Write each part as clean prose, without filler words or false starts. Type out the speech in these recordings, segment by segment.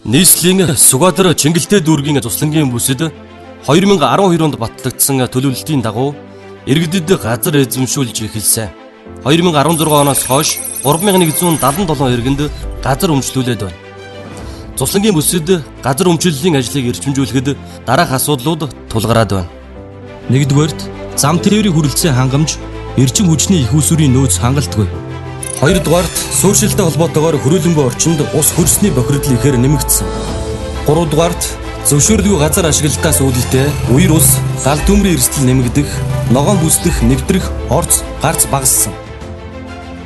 Нийслэлийн Сүгадар Чингэлтэй дүүргийн туслангийн бүсэд 2012 онд батлагдсан төлөвлөлтийн дагуу иргэдэд газар эзэмшүүлж эхэлсэн. 2016 оноос хойш 3177 иргэнд газар өмчлүүлээд байна. Туслангийн бүсэд газар өмчлөлийн ажлыг эрчимжүүлэхэд дараах асуудлууд тулгараад байна. Нэгдүгээрт зам тээврийн хүрэлцээ хангамж, эрчим хүчний их усүрийн нөөц хангалтгүй. Хоёрдугаарт суурьшилтэй холбоотойгоор хөрөлбөмбөгийн орчинд ус хөрсний бохирдол ихээр нэмэгдсэн. Гуравдугаарт зөвшөөрөлгүй газар ашиглалтаас үүдэлтэй үер ус, гал төмрийн эрсдэл нэмэгдэх, ногоон бүслэх, нэвтрэх, орц, гарц багассан.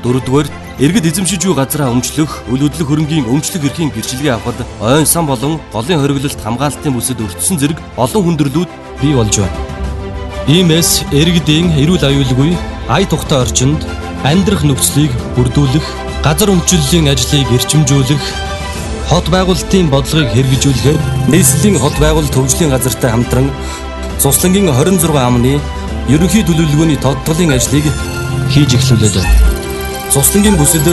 Дөрөвдүгээрт иргэд эзэмшиж буй газраа өмчлөх, үйл хөдлөх хөрөнгийн өмчлөх эрхийн гэрчилгээ авахд ойн сан болон голын хориглолт хамгаалтын бүсэд өртсөн зэрэг олон хүндрэлүүд бий болж байна. Иймээс иргэдийн эрүүл аюулгүй, ая тухтай орчинд амьдрах нөхцөлийг бүрдүүлэх, газар өмчлөлийн ажлыг эрчимжүүлэх, хот байгуулалтын бодлогыг хэрэгжүүлэхээр нийслэлийн хот байгуулалт хөгжлийн газартай хамтран Цуслангийн 26 амны ерөнхий төлөвлөгөөний тодтголын ажлыг хийж эхлүүлээд байна. Цуслангийн бүсэд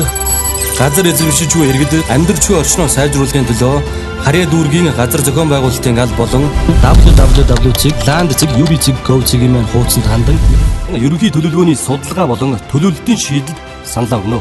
газар эзэмшиж буй иргэдэд амьдрч буй орчноо сайжруулахын төлөө Харьяа дүүргийн газар зохион байгуулалтын алба болон www.land.ub.gov.cg-ийн хуудсанд хандан ерөнхий төлөвлөгөөний судалгаа болон төлөвлөлтийн шийдэл саналаа өгнө.